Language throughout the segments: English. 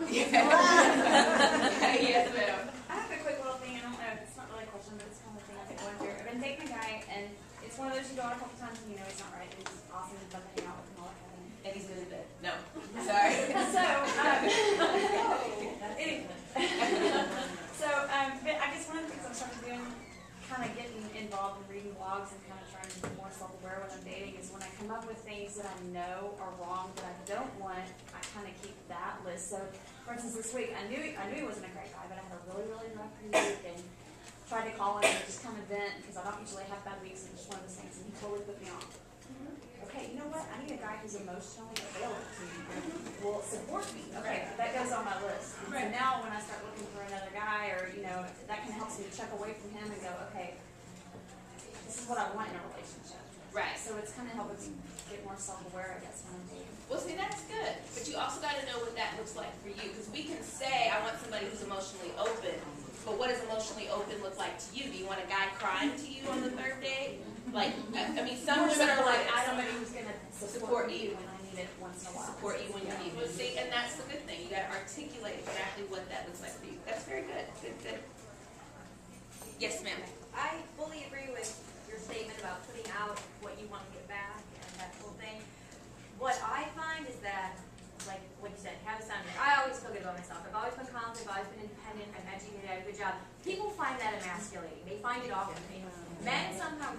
Yes, ma'am. I have a quick little thing. I don't know. It's not really a question, but it's kind of a thing I've been going through. I've been dating a guy, and it's one of those you go on a couple times and you know he's not right. And he's awesome and fun to hang out with and all that kind of thing. And he's good at bed. No. Sorry. But I guess one of the things I'm starting doing, kind of getting involved in reading blogs and kind of trying to be more self-aware when I'm dating, is when I come up with things that I know are wrong that I don't want, I kind of keep that list. So, for instance, this week I knew he wasn't a great guy, but I had a really, really rough week and tried to call him and just come and vent because I don't usually have bad weeks, and it's just one of those things, and he totally put me off. Okay, you know what? I need a guy who's emotionally available to me, will support me. Okay, that goes on my list. And so now when I start looking for another guy, or that can help me check away from him and go, okay, this is what I want in a relationship. Right. So it's kind of helping me get more self-aware, I guess, when I'm dating. Well, see, that's good. But you also got to know what that looks like for you. Because we can say, I want somebody who's emotionally open. But what does emotionally open look like to you? Do you want a guy crying to you on the third date? Like, I mean, some women are like, I don't know who's going to support you when I need it once in a while. Support you when you need it. See, and that's the good thing. You got to articulate exactly what that looks like for you. That's very good. Good. Yes, ma'am. I fully agree with your statement about putting out what you want to get back and that whole thing. What I find is that, like you said, have a son. I always feel good about myself. I've always been confident. I've always been independent. I'm educated. I have a good job. People find that emasculating. They find it off-putting. Men somehow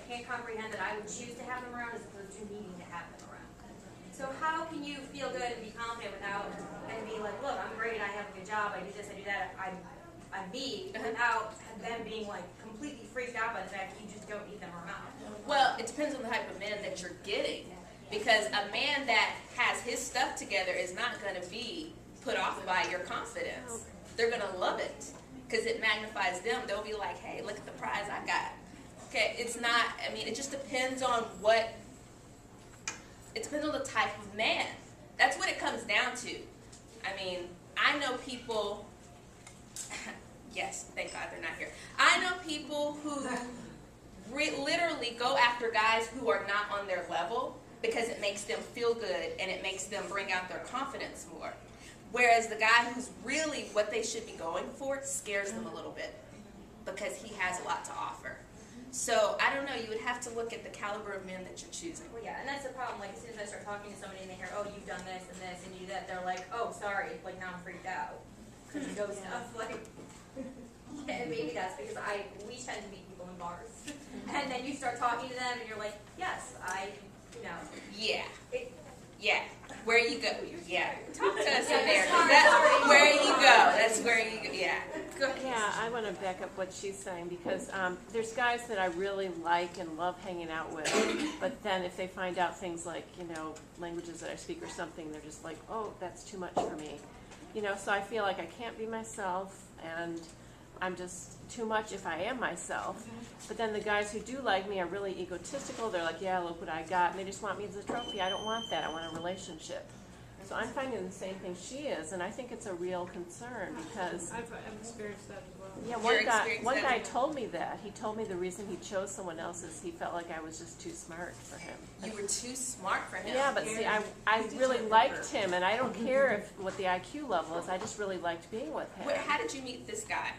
can't comprehend that I would choose to have them around as opposed to needing to have them around. So how can you feel good and be confident and be like, look, I'm great. I have a good job. I do this. I do that. I'm me without them being like completely freaked out by the fact that you just don't need them around. Well, it depends on the type of man that you're getting. Because a man that has his stuff together is not going to be put off by your confidence. They're going to love it because it magnifies them. They'll be like, hey, look at the prize I got. Okay, it's not, I mean, it just depends on it depends on the type of man. That's what it comes down to. I mean, I know people, yes, thank God they're not here. I know people who literally go after guys who are not on their level because it makes them feel good and it makes them bring out their confidence more. Whereas the guy who's really what they should be going for scares them a little bit because he has a lot to offer. So, I don't know, you would have to look at the caliber of men that you're choosing. Well, yeah, and that's the problem. Like, as soon as I start talking to somebody and they hear, oh, you've done this and you do that, they're like, oh, sorry. Like, now I'm freaked out. Because you know stuff. Like, and maybe that's because we tend to meet people in bars. And then you start talking to them and you're like, yes, Yeah. Yeah. Where you go. Yeah. Talk to us in there. That's where you go. That's where you go. Yeah. Go ahead. Yeah, I want to back up what she's saying because there's guys that I really like and love hanging out with, but then if they find out things like, languages that I speak or something, they're just like, oh, that's too much for me. So I feel like I can't be myself and I'm just too much if I am myself. But then the guys who do like me are really egotistical. They're like, yeah, look what I got. And they just want me as a trophy. I don't want that. I want a relationship. So I'm finding the same thing she is, and I think it's a real concern because I've experienced that as well. yeah, one guy told me that. He told me the reason he chose someone else is he felt like I was just too smart for him. You were too smart for him. Yeah, but see, I really liked him, and I don't care what the IQ level is. I just really liked being with him. How did you meet this guy?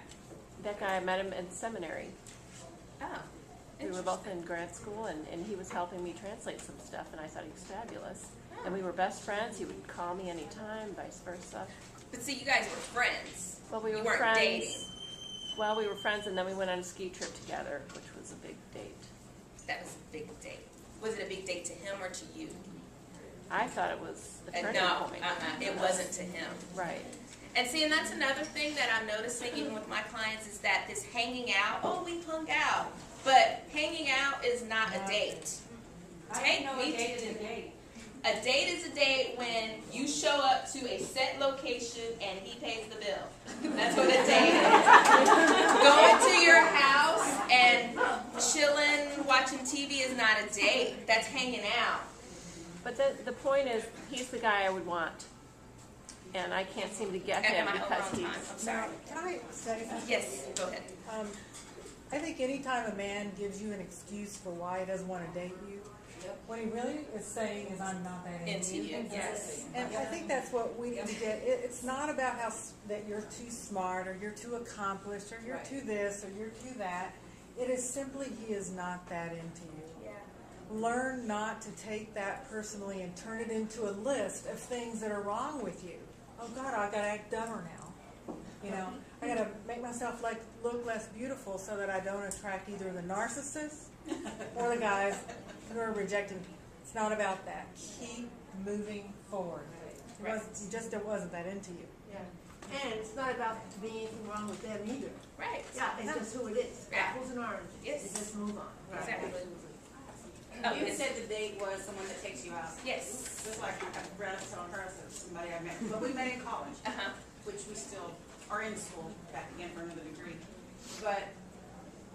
That guy, I met him in seminary. Oh, we were both in grad school, and he was helping me translate some stuff, and I thought he was fabulous. Oh. And we were best friends. He would call me anytime, vice versa. But see, you guys were friends. Well, we were weren't friends. Dating. Well, we were friends, and then we went on a ski trip together, which was a big date. That was a big date. Was it a big date to him or to you? I thought it was the turning point. It wasn't to him. Right. And see, and that's another thing that I'm noticing even with my clients is that this hanging out, oh, we hung out. But hanging out is not a date. A date is a date. A date is a date when you show up to a set location and he pays the bill. That's what a date is. Going to your house and chilling, watching TV is not a date. That's hanging out. But the point is, he's the guy I would want. And I can't seem to get him because he's... I'm sorry. Can I say something? Yes, go ahead. I think anytime a man gives you an excuse for why he doesn't want to date you, What he really is saying is, I'm not that Into you, And yes. And I think that's what we need to get. It's not about that you're too smart, or you're too accomplished, or you're Right. too this, or you're too that. It is simply he is not that into you. Yeah. Learn not to take that personally and turn it into a list of things that are wrong with you. Oh God, I gotta act dumber now. You know, I gotta make myself look less beautiful so that I don't attract either the narcissists or the guys who are rejecting me. It's not about that. Keep moving forward. It wasn't that into you. Yeah. And it's not about being anything wrong with them either. Right. Yeah, it's just who it is. Yeah. Apples and oranges. Yes. You just move on. Exactly. You yes. said the date was someone that takes you out. Yes. Just like I read on her, so somebody I met, but we met in college, Uh-huh. which we still are in school back again for another degree. But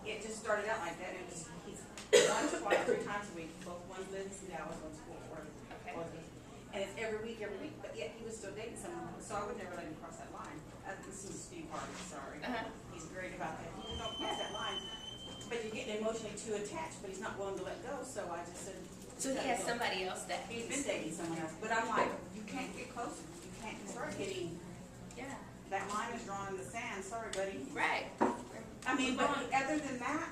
it just started out like that. It was he's once, twice, 3 times a week. Both one lives in Dallas, one's school for Okay. and it's every week. But yet he was still dating someone, so I would never let him cross that line. This is Steve Harvey, sorry. Uh-huh. He's great about that. You don't cross that line. But you're getting emotionally too attached, but he's not willing to let go, so I just said. So he has somebody else that He's been dating someone else, but I'm like, you can't get closer. You can't start getting, yeah. that line is drawn in the sand. Sorry, buddy. Right. I mean, but other than that,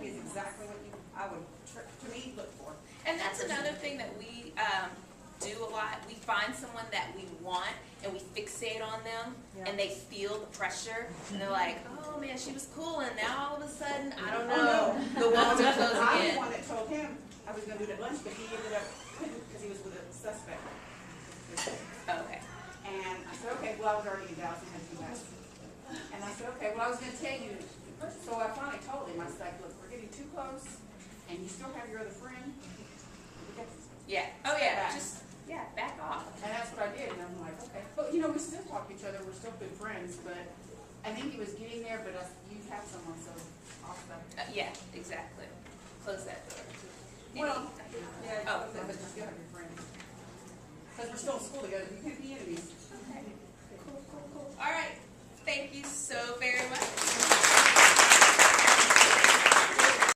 he's exactly what I would, to me, look for. And that's another thing that we do a lot. We find someone that we want and we fixate on them, Yeah. and they feel the pressure, and they're like, oh man, she was cool, and now all of a sudden, I don't Oh, know, the walls are closing I'm the in. one that told him I was gonna do it at lunch, but he ended up couldn't because he was with a suspect. Okay. And I said, okay, well, I was already in Dallas and had to come back. And I said, okay, well, I was gonna tell you. So I finally told him, I was like, look, we're getting too close, and you still have your other friend. We got this. Yeah. Oh yeah. Back. Just back off. And that's what I did, and I'm like, okay. But, you know, we still talk to each other, we're still good friends, but I think he was getting there, but you have someone, so off the. Yeah. Exactly. Close that door. Well, yeah, Oh. but you still have your friends. Because we're still in school together, you can't be enemies.